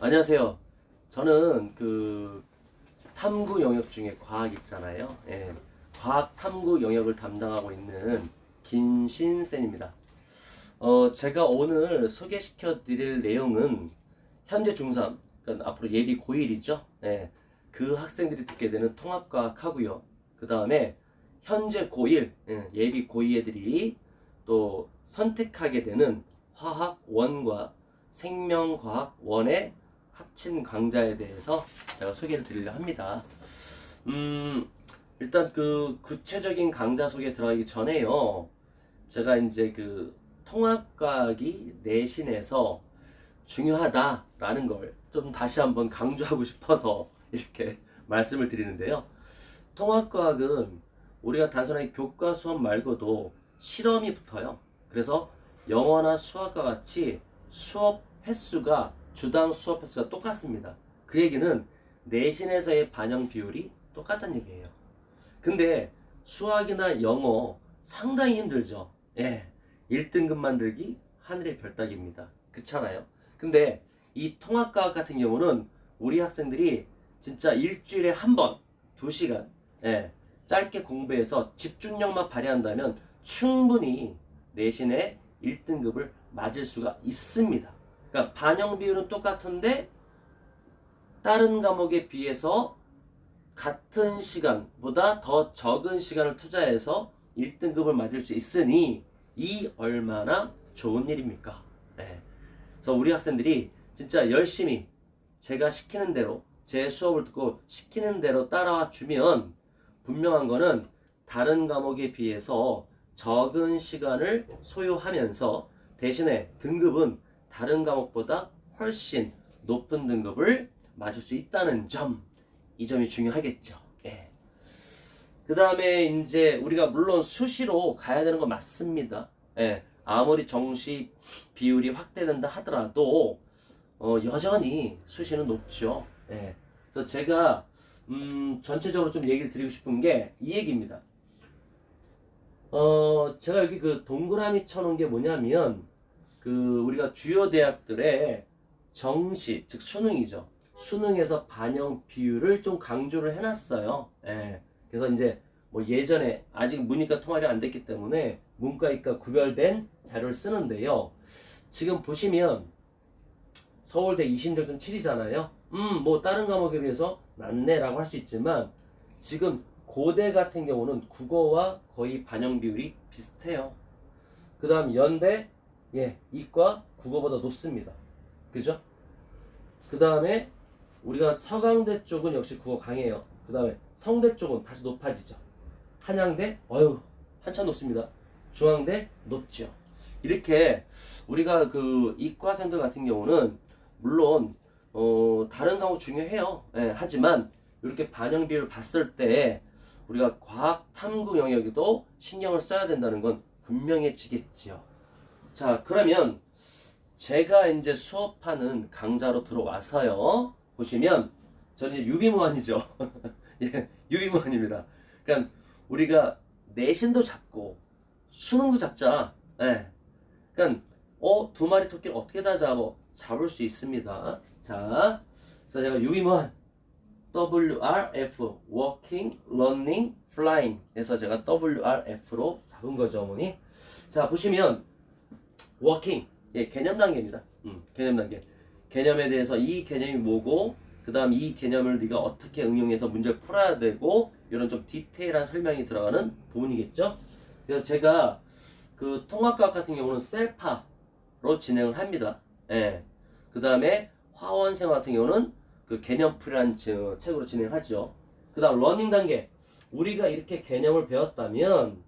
안녕하세요. 저는 탐구 영역 중에 과학 있잖아요. 예, 과학 탐구 영역을 담당하고 있는 김신센입니다. 제가 오늘 소개시켜 드릴 내용은 현재 중3, 그러니까 앞으로 예비 고1이죠. 예, 그 학생들이 듣게 되는 통합과학 하고요. 그 다음에 현재 고1, 예비 고2 애들이 또 선택하게 되는 화학 1과 생명과학 1의 합친 강좌에 대해서 제가 소개를 드리려 합니다. 일단 그 구체적인 강좌 소개 들어가기 전에요. 제가 이제 통합과학이 내신에서 중요하다라는 걸 좀 다시 한번 강조하고 싶어서 이렇게 말씀을 드리는데요. 통합과학은 우리가 단순하게 교과 수업 말고도 실험이 붙어요. 그래서 영어나 수학과 같이 수업 횟수가 주당 수업 횟수가 똑같습니다. 그 얘기는 내신에서의 반영 비율이 똑같다는 얘기예요. 근데 수학이나 영어 상당히 힘들죠. 예. 1등급 만들기 하늘의 별 따기입니다. 그렇잖아요. 근데 이 통합과학 같은 경우는 우리 학생들이 진짜 일주일에 한 번, 2시간, 예, 짧게 공부해서 집중력만 발휘한다면 충분히 내신에 1등급을 맞을 수가 있습니다. 그러니까 반영 비율은 똑같은데 다른 과목에 비해서 같은 시간보다 더 적은 시간을 투자해서 1등급을 맞을 수 있으니 이 얼마나 좋은 일입니까? 네. 그래서 우리 학생들이 진짜 열심히 제가 시키는 대로 제 수업을 듣고 시키는 대로 따라와 주면 분명한 거는 다른 과목에 비해서 적은 시간을 소요하면서 대신에 등급은 다른 과목보다 훨씬 높은 등급을 맞을 수 있다는 점, 이 점이 중요하겠죠. 예. 그 다음에 이제 우리가 물론 수시로 가야 되는 건 맞습니다. 예. 아무리 정시 비율이 확대된다 하더라도 여전히 수시는 높죠. 예. 그래서 제가 전체적으로 좀 얘기를 드리고 싶은 게 이 얘기입니다. 제가 여기 동그라미 쳐놓은 게 뭐냐면 우리가 주요 대학들의 정시, 즉 수능이죠. 수능에서 반영 비율을 좀 강조를 해놨어요. 예. 그래서 이제 뭐 예전에 아직 문이과 통합이 안 됐기 때문에 문과 이과 구별된 자료를 쓰는데요. 지금 보시면 서울대 20점점 7이잖아요. 뭐 다른 과목에 비해서 낮네라고 할 수 있지만 지금 고대 같은 경우는 국어와 거의 반영 비율이 비슷해요. 그 다음 연대, 예, 이과 국어보다 높습니다. 그죠? 그 다음에 우리가 서강대 쪽은 역시 국어 강해요. 그 다음에 성대 쪽은 다시 높아지죠. 한양대, 한참 높습니다. 중앙대 높죠. 이렇게 우리가 이과생들 같은 경우는 물론 다른 과목 중요해요. 예, 하지만 이렇게 반영 비율을 봤을 때 우리가 과학 탐구 영역에도 신경을 써야 된다는 건 분명해지겠죠. 자, 그러면 제가 이제 수업하는 강좌로 들어와서요. 보시면 저는 이제 유비무환이죠. 예, 유비무환입니다. 그러니까 우리가 내신도 잡고 수능도 잡자. 예. 그러니까 두 마리 토끼를 어떻게 다 잡을 수 있습니다. 자, 그래서 제가 유비무환 WRF Walking, Running, Flying 에서 제가 WRF로 잡은 거죠, 어머니. 자, 보시면 Walking, 예, 개념 단계입니다. 개념 단계. 개념에 대해서 이 개념이 뭐고, 그 다음 이 개념을 네가 어떻게 응용해서 문제를 풀어야 되고, 이런 좀 디테일한 설명이 들어가는 부분이겠죠. 그래서 제가 통합과학 같은 경우는 셀파로 진행을 합니다. 예. 그 다음에 화원생활 같은 경우는 개념풀이라는 책으로 진행하죠. 그 다음 러닝 단계. 우리가 이렇게 개념을 배웠다면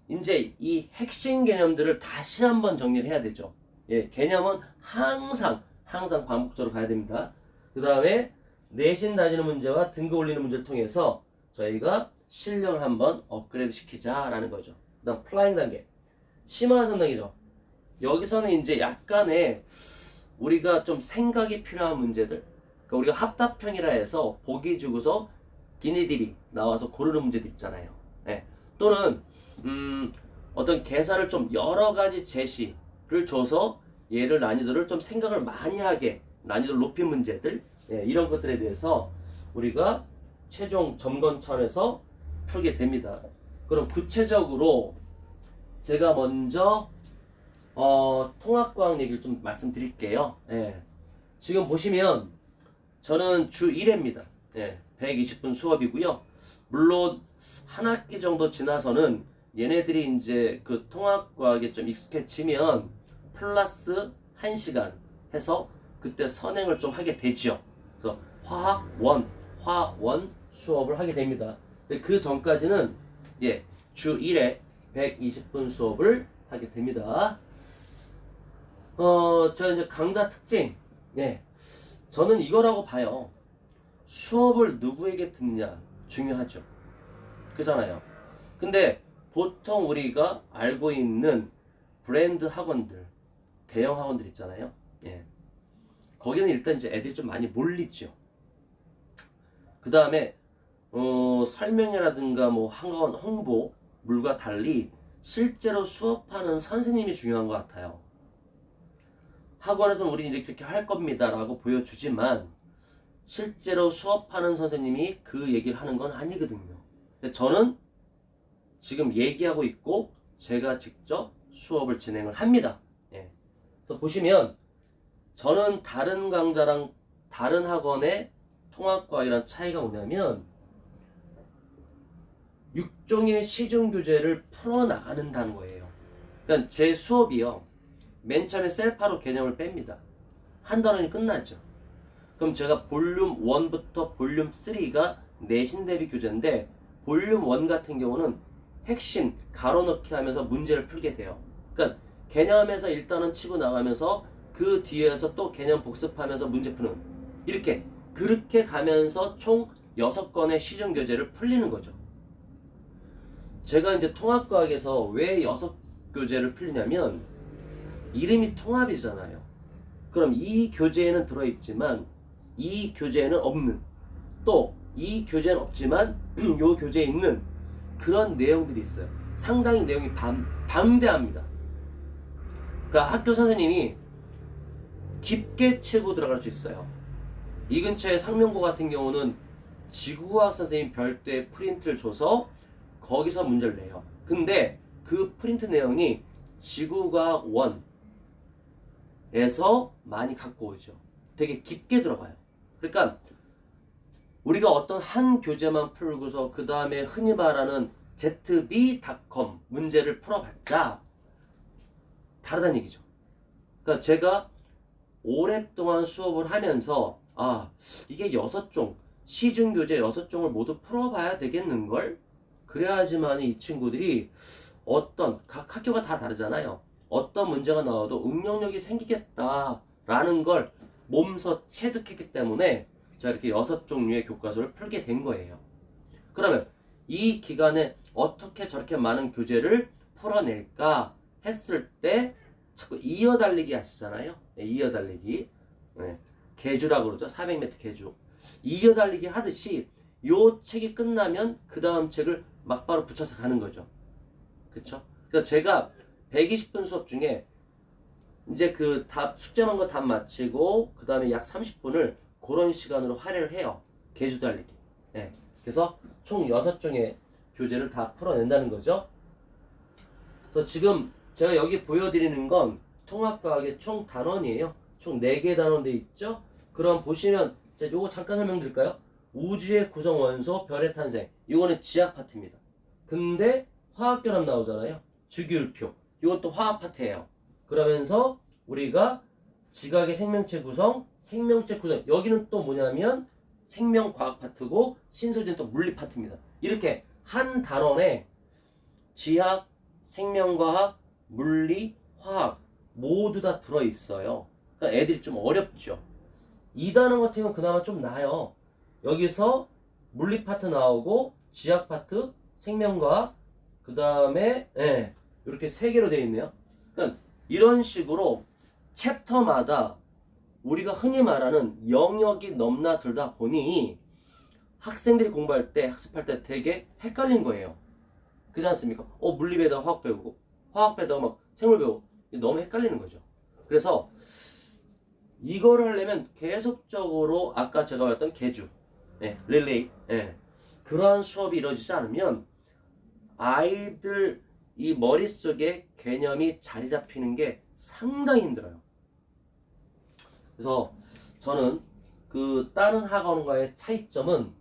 이제 이 핵심 개념들을 다시 한번 정리를 해야 되죠. 예, 개념은 항상 반복적으로 가야 됩니다. 그 다음에 내신 다지는 문제와 등급 올리는 문제를 통해서 저희가 실력을 한번 업그레이드 시키자라는 거죠. 그 다음 플라잉 단계. 심화선 단계죠. 여기서는 이제 약간의 우리가 좀 생각이 필요한 문제들, 그러니까 우리가 합답형이라 해서 보기 주고서 기니들이 나와서 고르는 문제도 있잖아요. 예. 또는 어떤 계산을 좀 여러 가지 제시를 줘서 얘를 난이도를 좀 생각을 많이 하게 난이도를 높인 문제들, 예, 이런 것들에 대해서 우리가 최종 점검 차원에서 풀게 됩니다. 그럼 구체적으로 제가 먼저 통합과학 얘기를 좀 말씀드릴게요. 예. 지금 보시면 저는 주 1회입니다. 예, 120분 수업이고요. 물론 한 학기 정도 지나서는 얘네들이 이제 그 통합과학에 좀 익숙해지면 플러스 1시간 해서 그때 선행을 좀 하게 되죠. 그래서 화원 수업을 하게 됩니다. 근데 그 전까지는 예, 주 1회 120분 수업을 하게 됩니다. 저 이제 강좌 특징. 네. 저는 이거라고 봐요. 수업을 누구에게 듣느냐 중요하죠. 그잖아요. 근데 보통 우리가 알고 있는 브랜드 학원들, 대형 학원들 있잖아요. 예. 거기는 일단 이제 애들이 좀 많이 몰리죠. 그 다음에 설명이라든가 뭐 학원 홍보 물과 달리 실제로 수업하는 선생님이 중요한 것 같아요. 학원에서는 우리는 이렇게 할 겁니다 라고 보여주지만 실제로 수업하는 선생님이 그 얘기를 하는 건 아니거든요. 저는 지금 얘기하고 있고 제가 직접 수업을 진행을 합니다. 예. 그래서 보시면 저는 다른 강좌랑 다른 학원의 통합과학이란 차이가 뭐냐면 6종의 시중교재를 풀어나가는다는 거예요. 그러니까 제 수업이요. 맨 처음에 셀파로 개념을 뺍니다. 한 단원이 끝나죠. 그럼 제가 볼륨 1부터 볼륨 3가 내신 대비 교재인데 볼륨 1 같은 경우는 핵심 가로넣기 하면서 문제를 풀게 돼요. 그러니까 개념에서 일단은 치고 나가면서 그 뒤에서 또 개념 복습하면서 문제 푸는 이렇게 그렇게 가면서 총 6건의 시중 교재를 풀리는 거죠. 제가 이제 통합과학에서 왜 6교재를 풀리냐면 이름이 통합이잖아요. 그럼 이 교재에는 들어있지만 이 교재에는 없는 또 이 교재는 없지만 이 교재에 있는 그런 내용들이 있어요. 상당히 내용이 방대합니다. 그러니까 학교 선생님이 깊게 치고 들어갈 수 있어요. 이 근처에 상명고 같은 경우는 지구과학 선생님 별도의 프린트를 줘서 거기서 문제를 내요. 근데 그 프린트 내용이 지구과학 1에서 많이 갖고 오죠. 되게 깊게 들어가요. 그러니까 우리가 어떤 한 교재만 풀고서 그 다음에 흔히 말하는 zb.com 문제를 풀어봤자 다르다는 얘기죠. 그러니까 제가 오랫동안 수업을 하면서 이게 6종 시중교재 6종을 모두 풀어봐야 되겠는걸? 그래야지만 이 친구들이 어떤 각 학교가 다 다르잖아요. 어떤 문제가 나와도 응용력이 생기겠다라는 걸 몸소 체득했기 때문에 자 이렇게 6종류의 교과서를 풀게 된 거예요. 그러면 이 기간에 어떻게 저렇게 많은 교재를 풀어낼까 했을 때 자꾸 이어달리기 하시잖아요. 네, 이어달리기. 네, 개주라고 그러죠. 400m 개주. 이어달리기 하듯이 요 책이 끝나면 그 다음 책을 막바로 붙여서 가는 거죠. 그쵸? 그래서 제가 120분 수업 중에 이제 그 답 숙제만 거 답 마치고 그 다음에 약 30분을 그런 시간으로 할애를 해요. 개주 달리기. 네. 그래서 총 6종의 교재를 다 풀어낸다는 거죠. 그래서 지금 제가 여기 보여드리는 건 통합과학의 총 단원이에요. 총 4개 단원 돼 있죠. 그럼 보시면 제가 요거 잠깐 설명드릴까요? 우주의 구성 원소 별의 탄생 이거는 지학 파트입니다. 근데 화학결합 나오잖아요. 주기율표 이것도 화학 파트예요. 그러면서 우리가 지각의 생명체 구성 여기는 또 뭐냐면 생명과학 파트고 신소재는 또 물리 파트입니다. 이렇게 한 단원에 지학, 생명과학, 물리, 화학 모두 다 들어있어요. 그러니까 애들이 좀 어렵죠. 2단원 같은 경우는 그나마 좀 나아요. 여기서 물리 파트 나오고 지학 파트, 생명과학 그 다음에 이렇게 3개로 되어 있네요. 그러니까 이런 식으로 챕터마다 우리가 흔히 말하는 영역이 넘나들다 보니 학생들이 공부할 때 학습할 때 되게 헷갈린 거예요. 그렇지 않습니까? 물리 배다가 화학 배우고 화학 배다가 막 생물 배우고 너무 헷갈리는 거죠. 그래서 이거를 하려면 계속적으로 아까 제가 말했던 계주, 릴레이, 그러한 수업이 이루어지지 않으면 아이들 이 머릿속에 개념이 자리 잡히는 게 상당히 힘들어요. 그래서 저는 그 다른 학원과의 차이점은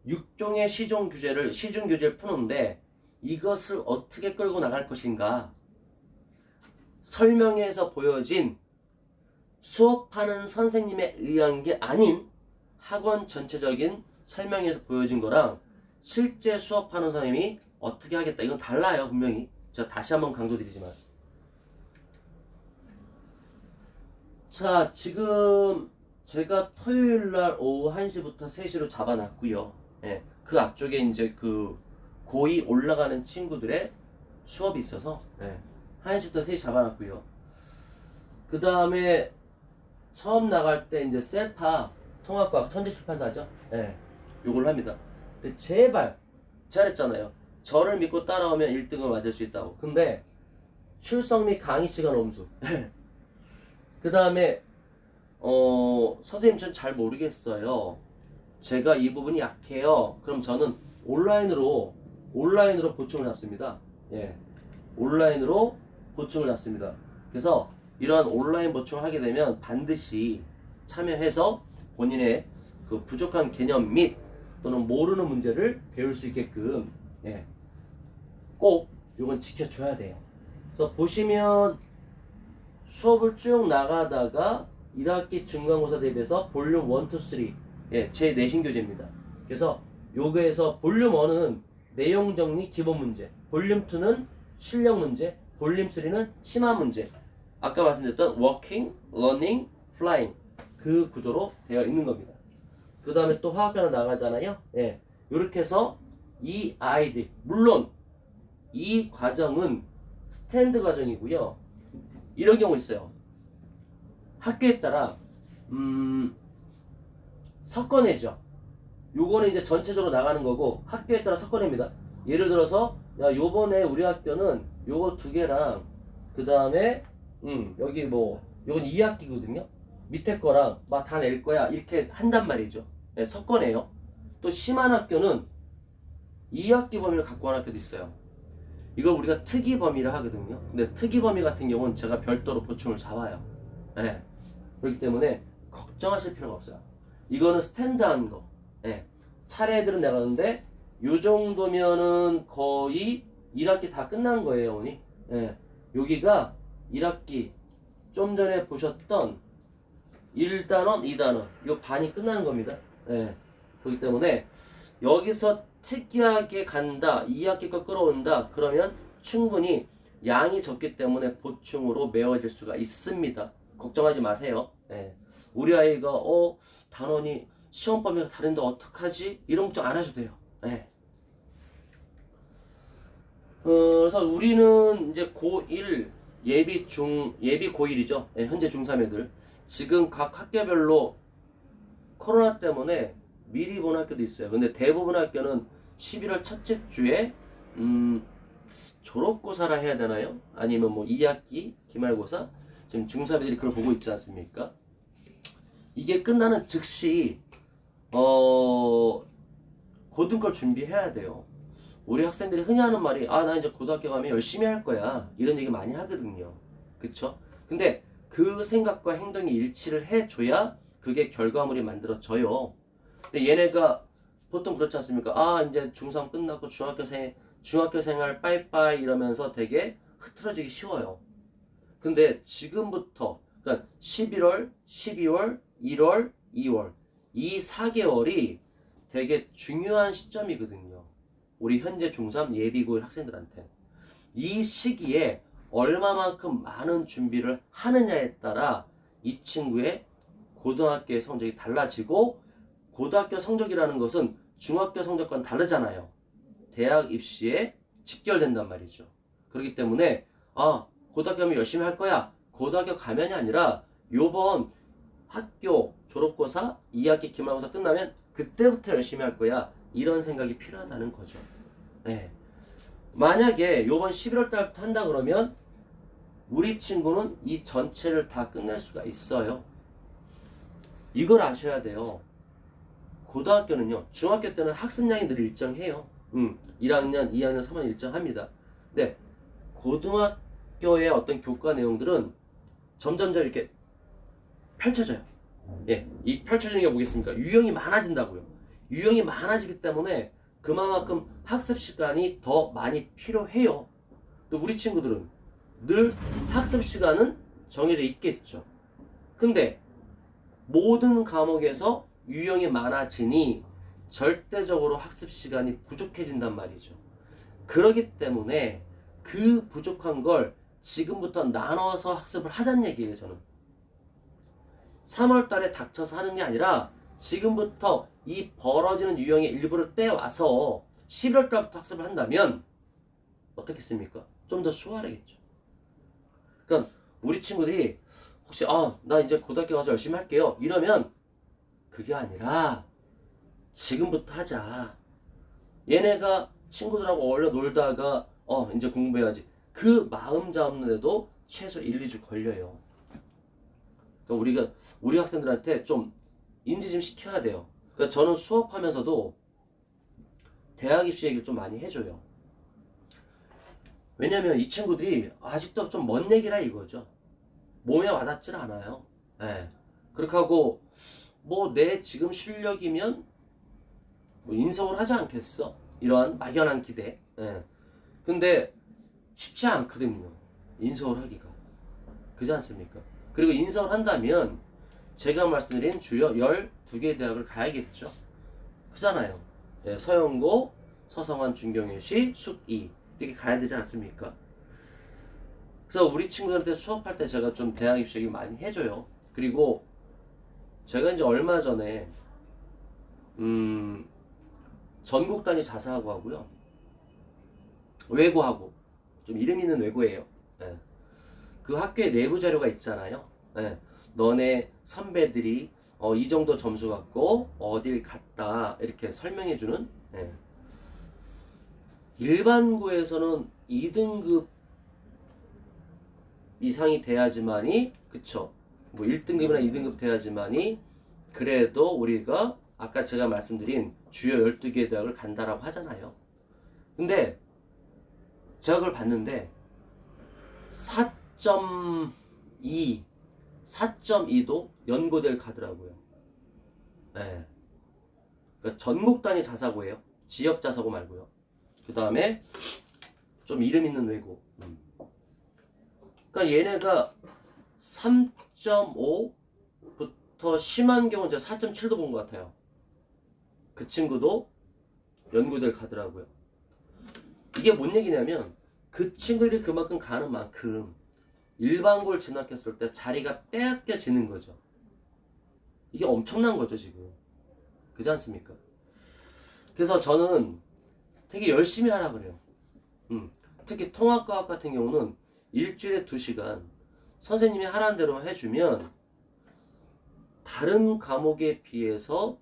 6종의 시중 교재를 푸는데 이것을 어떻게 끌고 나갈 것인가, 설명회에서 보여진 수업하는 선생님에 의한 게 아닌 학원 전체적인 설명에서 보여진 거랑 실제 수업하는 선생님이 어떻게 하겠다, 이건 달라요. 분명히 제가 다시 한번 강조드리지만, 자, 지금 제가 토요일날 오후 1시부터 3시로 잡아놨고요. 그 앞쪽에 이제 그 고2 올라가는 친구들의 수업이 있어서 1시부터 3시 잡아놨고요. 그 다음에 처음 나갈 때 이제 셀파 통합과학 천재출판사죠. 요걸로 합니다. 근데 제발, 잘했잖아요. 저를 믿고 따라오면 1등을 맞을 수 있다고. 근데 출석 및 강의 시간 엄수. 그 다음에 선생님 전 잘 모르겠어요. 제가 이 부분이 약해요. 그럼 저는 온라인으로 보충을 잡습니다. 온라인으로 보충을 잡습니다. 그래서 이러한 온라인 보충을 하게 되면 반드시 참여해서 본인의 그 부족한 개념 및 또는 모르는 문제를 배울 수 있게끔 꼭 이건 지켜줘야 돼요. 그래서 보시면 수업을 쭉 나가다가 1학기 중간고사 대비해서 볼륨 1, 2, 3 제 내신 교재입니다. 그래서 요거에서 볼륨 1은 내용 정리 기본 문제, 볼륨 2는 실력 문제, 볼륨 3는 심화 문제, 아까 말씀드렸던 워킹, 러닝, 플라잉 그 구조로 되어 있는 겁니다. 그 다음에 또 화학변화 나가잖아요. 이렇게 해서 이 아이들, 물론 이 과정은 스탠드 과정이고요. 이런 경우 있어요. 학교에 따라 섞어내죠. 요거는 이제 전체적으로 나가는 거고 학교에 따라 섞어냅니다. 예를 들어서 야, 요번에 우리 학교는 요거 2개랑 그 다음에 여기 뭐 요건 2학기거든요. 밑에 거랑 막 다 낼 거야, 이렇게 한단 말이죠. 섞어내요. 또 심한 학교는 2학기 범위를 갖고 온 학교도 있어요. 이걸 우리가 특이 범위라 하거든요. 근데 특이 범위 같은 경우는 제가 별도로 보충을 잡아요. 그렇기 때문에 걱정하실 필요가 없어요. 이거는 스탠드한 거. 차례들은 나가는데 요 정도면은 거의 1학기 다 끝난 거예요, 어머니. 여기가 1학기 좀 전에 보셨던 1단원, 2단원 요 반이 끝나는 겁니다. 그렇기 때문에 여기서 특이하게 간다, 2학기 거 끌어온다, 그러면 충분히 양이 적기 때문에 보충으로 메워질 수가 있습니다. 걱정하지 마세요. 우리 아이가 단원이 시험 범위가 다른데 어떡하지? 이런 걱정 안 하셔도 돼요. 그래서 우리는 이제 고1 예비 고1이죠. 현재 중3 애들 지금 각 학교별로 코로나 때문에 미리 보는 학교도 있어요. 근데 대부분 학교는 11월 첫째 주에 졸업고사라 해야 되나요? 아니면 뭐 2학기 기말고사? 지금 중3 애들이 그걸 보고 있지 않습니까? 이게 끝나는 즉시 고등걸 준비해야 돼요. 우리 학생들이 흔히 하는 말이 나 이제 고등학교 가면 열심히 할 거야, 이런 얘기 많이 하거든요. 그쵸? 근데 그 생각과 행동이 일치를 해줘야 그게 결과물이 만들어져요. 근데 얘네가 보통 그렇지 않습니까? 이제 중3 끝나고 중학교 생활 빠이빠이 이러면서 되게 흐트러지기 쉬워요. 근데 지금부터 그러니까 11월, 12월, 1월, 2월 이 4개월이 되게 중요한 시점이거든요. 우리 현재 중3 예비고1 학생들한테 이 시기에 얼마만큼 많은 준비를 하느냐에 따라 이 친구의 고등학교의 성적이 달라지고, 고등학교 성적이라는 것은 중학교 성적과는 다르잖아요. 대학 입시에 직결된단 말이죠. 그렇기 때문에 고등학교 가면 열심히 할 거야, 고등학교 가면이 아니라 요번 학교 졸업고사 2학기 기말고사 끝나면 그때부터 열심히 할 거야, 이런 생각이 필요하다는 거죠. 만약에 요번 11월 달부터 한다 그러면 우리 친구는 이 전체를 다 끝낼 수가 있어요. 이걸 아셔야 돼요. 고등학교는요, 중학교 때는 학습량이 늘 일정해요. 1학년, 2학년, 3학년 일정합니다. 근데 고등학교의 어떤 교과 내용들은 점점점 이렇게 펼쳐져요. 예, 이 펼쳐지는 게 뭐겠습니까? 유형이 많아진다고요. 유형이 많아지기 때문에 그만큼 학습 시간이 더 많이 필요해요. 또 우리 친구들은 늘 학습 시간은 정해져 있겠죠. 근데 모든 과목에서 유형이 많아지니 절대적으로 학습 시간이 부족해진단 말이죠. 그렇기 때문에 그 부족한 걸 지금부터 나눠서 학습을 하자는 얘기예요, 저는. 3월 달에 닥쳐서 하는 게 아니라 지금부터 이 벌어지는 유형의 일부를 떼와서 11월 달부터 학습을 한다면 어떻겠습니까? 좀 더 수월하겠죠. 그러니까 우리 친구들이 혹시 나 이제 고등학교 가서 열심히 할게요 이러면 그게 아니라 지금부터 하자. 얘네가 친구들하고 어울려 놀다가 이제 공부해야지. 그 마음 잡는데도 최소 1, 2주 걸려요. 그러니까 우리 학생들한테 좀 인지 좀 시켜야 돼요. 그러니까 저는 수업하면서도 대학 입시 얘기를 좀 많이 해줘요. 왜냐면 이 친구들이 아직도 좀 먼 얘기라 이거죠. 몸에 와닿질 않아요. 예. 그렇게 하고 뭐 내 지금 실력이면 뭐 인서울 하지 않겠어? 이러한 막연한 기대. 예. 근데 쉽지 않거든요. 인서울 하기가. 그렇지 않습니까? 그리고 인서울 한다면 제가 말씀드린 주요 12개 대학을 가야겠죠. 그잖아요. 예, 서영고, 서성한, 중경외시, 숙이 이렇게 가야 되지 않습니까? 그래서 우리 친구들한테 수업할 때 제가 좀 대학 입시 얘기 많이 해줘요. 그리고 제가 이제 얼마 전에 전국 단위 자사하고 하고요. 외고하고 좀 이름 있는 외고예요. 예. 그 학교에 내부 자료가 있잖아요. 예. 너네 선배들이 이 정도 점수 갖고 어딜 갔다 이렇게 설명해주는. 예. 일반고에서는 2등급 이상이 돼야지만이 그쵸. 뭐 1등급이나 2등급 돼야지만이 그래도 우리가 아까 제가 말씀드린 주요 12개 대학을 간다라고 하잖아요. 근데 제가 그걸 봤는데 4.2, 4.2도 연고대를 가더라고요. 네. 그러니까 전국 단위 자사고예요. 지역 자사고 말고요. 그 다음에 좀 이름 있는 외고. 그러니까 얘네가 3.5부터 심한 경우는 제가 4.7도 본 것 같아요. 그 친구도 연고대를 가더라고요. 이게 뭔 얘기냐면 그 친구들이 그만큼 가는 만큼 일반고를 진학했을 때 자리가 빼앗겨지는 거죠. 이게 엄청난 거죠 지금. 그렇지 않습니까? 그래서 저는 되게 열심히 하라 그래요. 특히 통합과학 같은 경우는 일주일에 2시간 선생님이 하라는 대로만 해주면 다른 과목에 비해서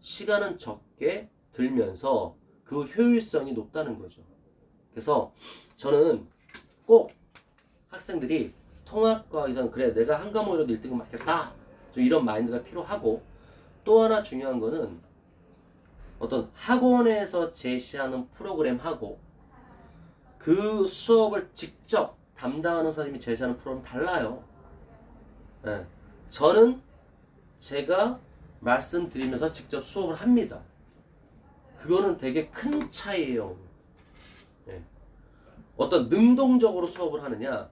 시간은 적게 들면서 그 효율성이 높다는 거죠. 그래서 저는 꼭 학생들이 통합과학에서는 그래 내가 한 과목이라도 1등급 맞겠다 좀 이런 마인드가 필요하고, 또 하나 중요한 거는 어떤 학원에서 제시하는 프로그램하고 그 수업을 직접 담당하는 선생님이 제시하는 프로그램은 달라요. 네. 저는 제가 말씀드리면서 직접 수업을 합니다. 그거는 되게 큰 차이예요. 네. 어떤 능동적으로 수업을 하느냐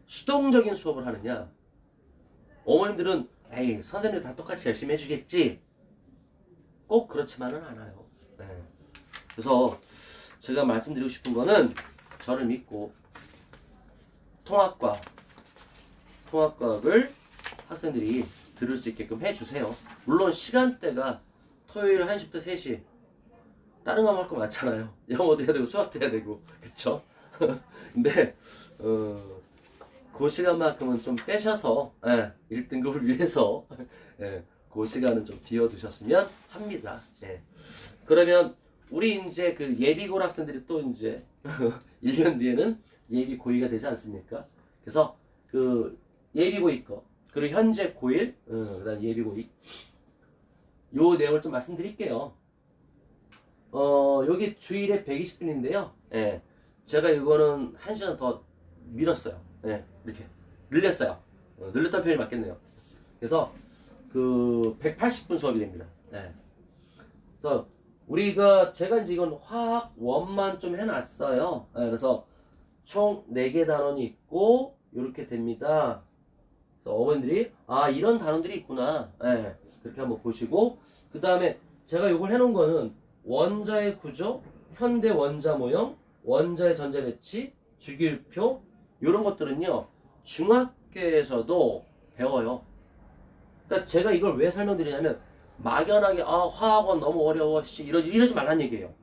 수동적인 수업을 하느냐. 어머님들은 에이 선생님들 다 똑같이 열심히 해주겠지, 꼭 그렇지만은 않아요. 네. 그래서 제가 말씀드리고 싶은 거는 저를 믿고 통합과학을 학생들이 들을 수 있게끔 해주세요. 물론 시간대가 토요일 1시부터 3시 다른 거 할 거 많잖아요. 영어도 해야 되고 수학도 해야 되고 그쵸? 근데 그 시간만큼은 좀 빼셔서 1등급을 위해서 그 시간은 좀 비워두셨으면 합니다. 그러면 우리 이제 그 예비고 학생들이 또 이제 1년 뒤에는 예비 고이가 되지 않습니까? 그래서 그 예비고이 거 그리고 현재 고1, 그다음 예비 고2. 요 내용을 좀 말씀드릴게요. 여기 주일에 120분인데요. 예. 제가 이거는 1시간 더 밀었어요. 예. 이렇게 늘렸어요. 늘렸다는 표현이 맞겠네요. 그래서 그 180분 수업이 됩니다. 예. 그래서 제가 이제 이건 화학 원만 좀 해놨어요. 예. 그래서 총 4개 단원이 있고 이렇게 됩니다. 그래서 어머님들이 이런 단원들이 있구나. 예. 그렇게 한번 보시고 그 다음에 제가 이걸 해놓은 거는 원자의 구조, 현대 원자 모형, 원자의 전자 배치, 주기율표 이런 것들은요 중학교에서도 배워요. 그러니까 제가 이걸 왜 설명드리냐면 막연하게 화학은 너무 어려워 이러지 말란 얘기예요.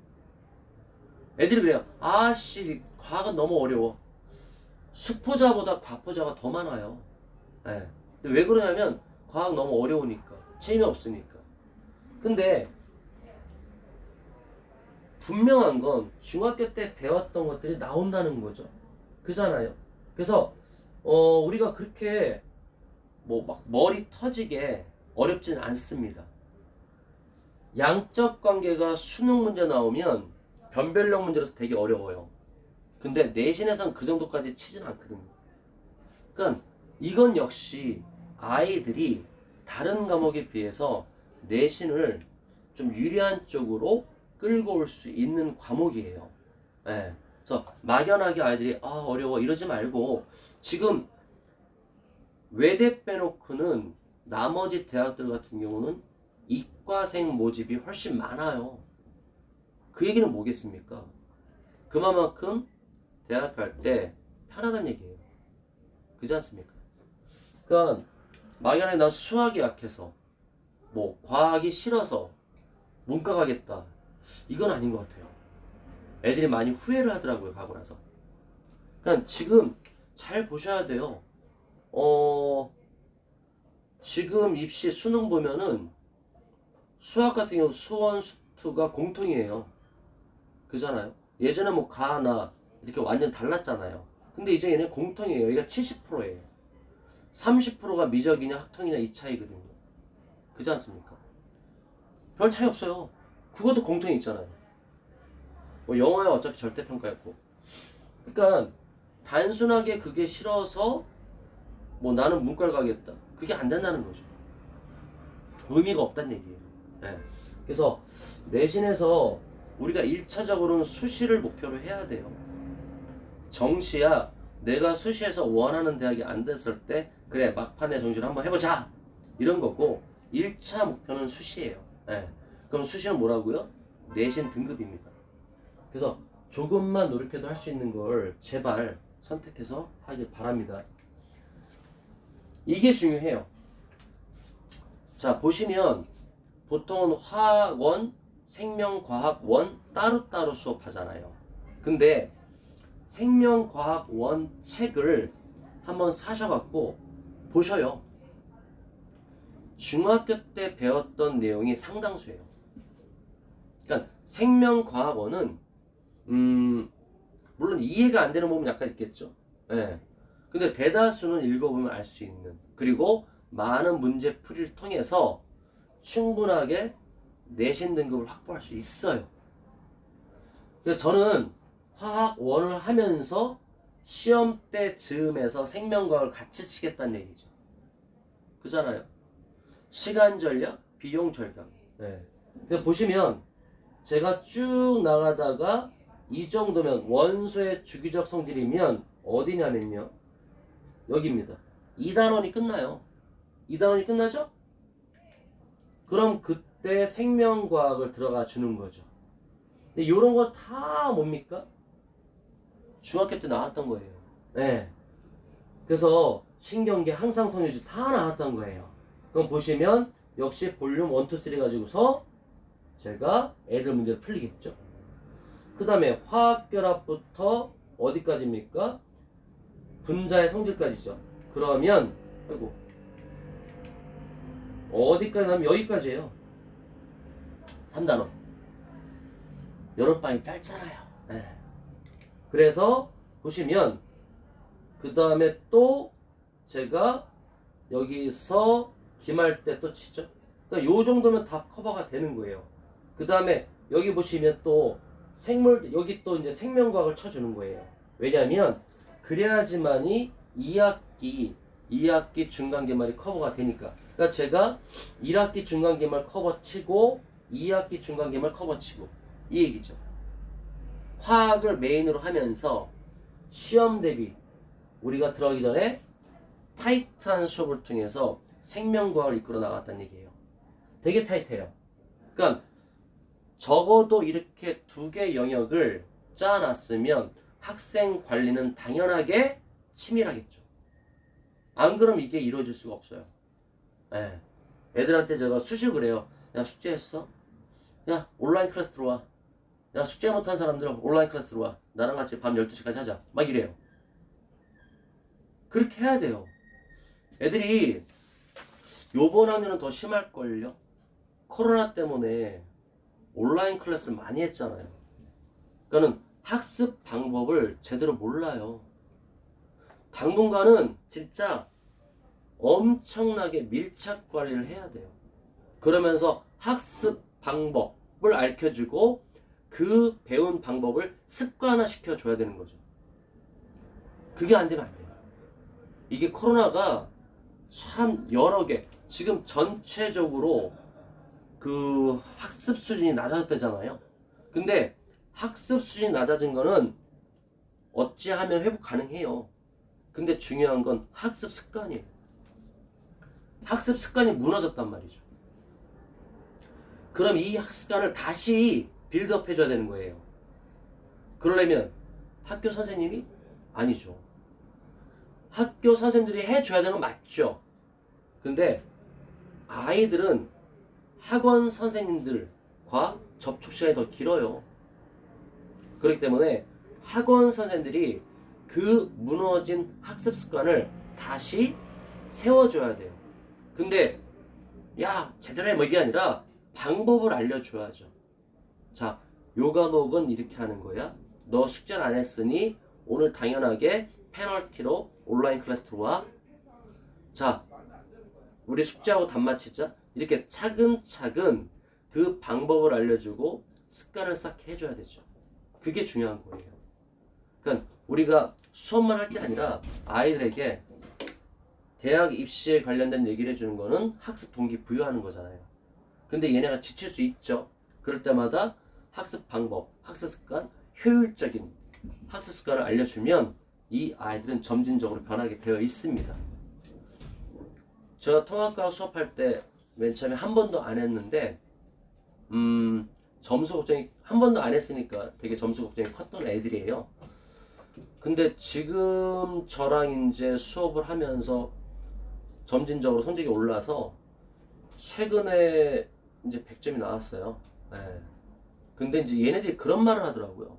애들이 그래요. 과학은 너무 어려워. 수포자보다 과포자가 더 많아요. 네. 근데 왜 그러냐면 과학 너무 어려우니까 재미없으니까. 근데 분명한 건 중학교 때 배웠던 것들이 나온다는 거죠. 그잖아요. 그래서 우리가 그렇게 뭐 막 머리 터지게 어렵진 않습니다. 양적 관계가 수능 문제 나오면 변별력 문제로서 되게 어려워요. 근데 내신에선 그 정도까지 치진 않거든요. 그러니까 이건 역시 아이들이 다른 과목에 비해서 내신을 좀 유리한 쪽으로 끌고 올 수 있는 과목이에요. 예. 그래서 막연하게 아이들이 어려워 이러지 말고 지금 외대 빼놓고는 나머지 대학들 같은 경우는 이과생 모집이 훨씬 많아요. 그 얘기는 뭐겠습니까? 그만큼 대학 갈 때 편하다는 얘기예요. 그렇지 않습니까? 그러니까 막연하게 난 수학이 약해서 뭐 과학이 싫어서 문과 가겠다. 이건 아닌 것 같아요. 애들이 많이 후회를 하더라고요. 가고 나서. 그러니까 지금 잘 보셔야 돼요. 지금 입시 수능 보면은 수학 같은 경우 수원, 수투가 공통이에요. 그잖아요. 예전에 뭐 가나 이렇게 완전 달랐잖아요. 근데 이제 얘네 공통이에요. 얘가 70%예요. 30%가 미적이냐 학통이냐 이 차이거든요. 그렇지 않습니까? 별 차이 없어요. 그것도 공통이 있잖아요. 뭐 영어야 어차피 절대평가였고. 그러니까 단순하게 그게 싫어서 뭐 나는 문과를 가겠다. 그게 안 된다는 거죠. 의미가 없다는 얘기예요. 네. 그래서 내신에서 우리가 1차적으로는 수시를 목표로 해야 돼요. 정시야 내가 수시에서 원하는 대학이 안 됐을 때 그래 막판에 정시를 한번 해보자 이런 거고 1차 목표는 수시예요. 네. 그럼 수시는 뭐라고요? 내신 등급입니다. 그래서 조금만 노력해도 할 수 있는 걸 제발 선택해서 하길 바랍니다. 이게 중요해요. 자 보시면 보통은 화학원, 생명과학원 따로따로 수업하잖아요. 근데 생명과학원 책을 한번 사셔갖고 보셔요. 중학교 때 배웠던 내용이 상당수예요. 그러니까 생명과학원은 물론 이해가 안 되는 부분이 약간 있겠죠. 예. 근데 대다수는 읽어보면 알 수 있는, 그리고 많은 문제 풀이를 통해서 충분하게 내신 등급을 확보할 수 있어요. 그래서 저는 화학원을 하면서 시험 때 즈음에서 생명과학을 같이 치겠다는 얘기죠. 그잖아요. 시간 절약, 비용 절약. 네. 그래서 보시면 제가 쭉 나가다가 이 정도면 원소의 주기적 성질이면 어디냐면요. 여기입니다. 2단원이 끝나요. 2단원이 끝나죠? 그럼 그때 생명과학을 들어가 주는 거죠. 근데 이런 거 다 뭡니까? 중학교 때 나왔던 거예요. 네. 그래서 신경계, 항상성유지 다 나왔던 거예요. 그럼 보시면 역시 볼륨 1, 2, 3 가지고서 제가 애들 문제를 풀리겠죠. 그 다음에 화학결합부터 어디까지입니까? 분자의 성질까지죠. 그러면 아이고 어디까지 하면 여기까지예요. 3단원. 여름방이 짧잖아요. 네. 그래서 보시면 그 다음에 또 제가 여기서 기말 때 또 치죠. 그러니까 요 정도면 다 커버가 되는 거예요. 그 다음에 여기 보시면 또 생물, 여기 또 이제 생명과학을 쳐주는 거예요. 왜냐하면 그래야지만이 2학기 중간 기말이 커버가 되니까. 그러니까 제가 1학기 중간 기말 커버 치고 2학기 중간 기말 커버 치고 이 얘기죠. 화학을 메인으로 하면서 시험 대비 우리가 들어가기 전에 타이트한 수업을 통해서 생명과학을 이끌어 나갔다는 얘기예요. 되게 타이트해요. 그러니까 적어도 이렇게 두 개 영역을 짜놨으면 학생 관리는 당연하게 치밀하겠죠. 안 그럼 이게 이루어질 수가 없어요. 예. 애들한테 제가 수식을 해요. 야, 숙제했어? 야, 온라인 클래스 들어와. 야, 숙제 못한 사람들 온라인 클래스 들어와. 나랑 같이 밤 12시까지 하자. 막 이래요. 그렇게 해야 돼요. 애들이 요번 학년은 더 심할걸요. 코로나 때문에 온라인 클래스를 많이 했잖아요. 그러니까는 학습 방법을 제대로 몰라요. 당분간은 진짜 엄청나게 밀착 관리를 해야 돼요. 그러면서 학습 방법을 알려주고 그 배운 방법을 습관화 시켜줘야 되는 거죠. 그게 안 되면 안 돼요. 이게 코로나가 참 여러 개, 지금 전체적으로 그 학습 수준이 낮아졌다잖아요. 근데 학습 수준이 낮아진 거는 어찌하면 회복 가능해요. 근데 중요한 건 학습 습관이에요. 학습 습관이 무너졌단 말이죠. 그럼 이 학습 습관을 다시 빌드업 해줘야 되는 거예요. 그러려면 학교 선생님이? 아니죠. 학교 선생님들이 해줘야 되는 건 맞죠. 근데 아이들은 학원 선생님들과 접촉 시간이 더 길어요. 그렇기 때문에 학원 선생님들이 그 무너진 학습 습관을 다시 세워줘야 돼요. 근데 야 제대로 해 뭐 이게 아니라 방법을 알려줘야죠. 자, 요 과목은 이렇게 하는 거야. 너 숙제를 안 했으니 오늘 당연하게 페널티로 온라인 클래스 들어와. 자, 우리 숙제하고 단마치자. 이렇게 차근차근 그 방법을 알려주고 습관을 쌓게 해줘야 되죠. 그게 중요한 거예요. 그러니까 우리가 수업만 할 게 아니라 아이들에게 대학 입시에 관련된 얘기를 해주는 거는 학습 동기 부여하는 거잖아요. 근데 얘네가 지칠 수 있죠. 그럴 때마다 학습 방법, 학습 습관, 효율적인 학습 습관을 알려주면 이 아이들은 점진적으로 변하게 되어 있습니다. 제가 통합과학 수업할 때 맨 처음에 한 번도 안 했는데 점수 걱정이 한 번도 안 했으니까 되게 점수 걱정이 컸던 애들이에요. 근데 지금 저랑 이제 수업을 하면서 점진적으로 성적이 올라서 최근에 이제 100점이 나왔어요. 네. 근데 이제 얘네들이 그런 말을 하더라고요.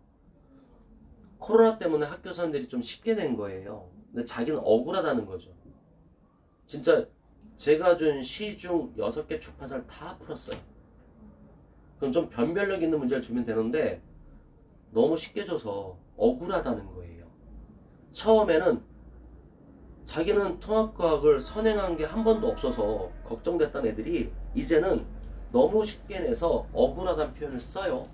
코로나 때문에 학교 사람들이 좀 쉽게 낸 거예요. 근데 자기는 억울하다는 거죠. 진짜 제가 준 시중 6개 주파사를 다 풀었어요. 그럼 좀 변별력 있는 문제를 주면 되는데 너무 쉽게 줘서 억울하다는 거예요. 처음에는 자기는 통합과학을 선행한 게 한 번도 없어서 걱정됐던 애들이 이제는 너무 쉽게 내서 억울하다는 표현을 써요.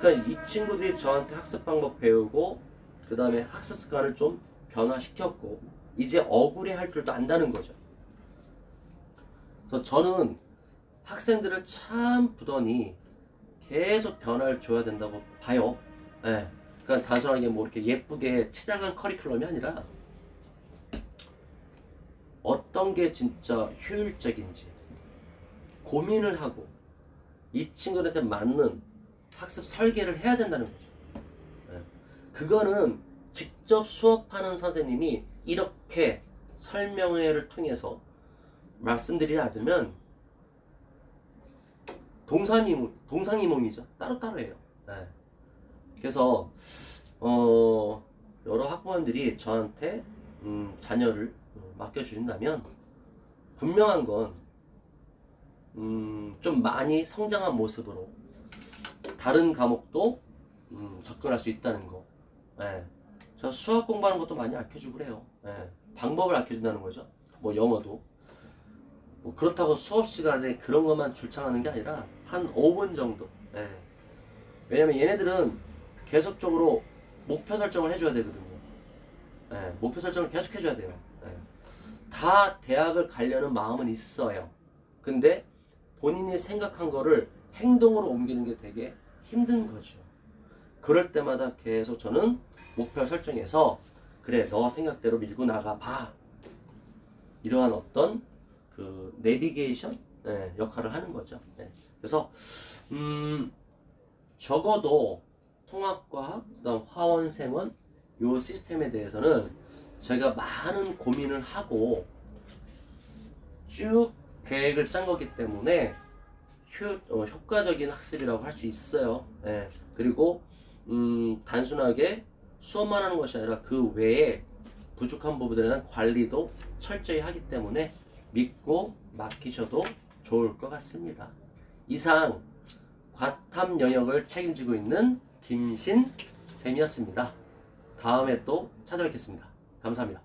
그러니까 이 친구들이 저한테 학습 방법 배우고 그 다음에 학습 습관을 좀 변화시켰고 이제 억울해 할 줄도 안다는 거죠. 그래서 저는 학생들을 참 보더니 계속 변화를 줘야 된다고 봐요. 네. 그러니까 단순하게 뭐 이렇게 예쁘게 치장한 커리큘럼이 아니라 어떤 게 진짜 효율적인지 고민을 하고 이 친구들한테 맞는 학습 설계를 해야 된다는 거죠. 네. 그거는 직접 수업하는 선생님이 이렇게 설명회를 통해서 말씀드리지 않으면 동상이몽이죠. 따로따로예요. 네. 그래서 여러 학부모님들이 저한테 자녀를 맡겨주신다면 분명한 건 좀 많이 성장한 모습으로 다른 과목도 접근할 수 있다는 거. 네. 저 수학 공부하는 것도 많이 아껴주고 그래요. 예, 방법을 알려준다는 거죠. 뭐 영어도 뭐 그렇다고 수업 시간에 그런 것만 줄창하는 게 아니라 한 5분 정도. 예. 왜냐면 얘네들은 계속적으로 목표 설정을 해줘야 되거든요. 예, 목표 설정을 계속 해줘야 돼요. 예. 다 대학을 가려는 마음은 있어요. 근데 본인이 생각한 거를 행동으로 옮기는 게 되게 힘든 거죠. 그럴 때마다 계속 저는 목표 설정해서 그래 너 생각대로 밀고 나가 봐. 이러한 어떤 그 내비게이션 역할을 하는 거죠. 그래서 적어도 통합과학, 그다음 화원생원 요 시스템에 대해서는 저희가 많은 고민을 하고 쭉 계획을 짠 거기 때문에 효과적인 학습이라고 할 수 있어요. 그리고 단순하게 수업만 하는 것이 아니라 그 외에 부족한 부분들에 대한 관리도 철저히 하기 때문에 믿고 맡기셔도 좋을 것 같습니다. 이상 과탐 영역을 책임지고 있는 김신 쌤이었습니다. 다음에 또 찾아뵙겠습니다. 감사합니다.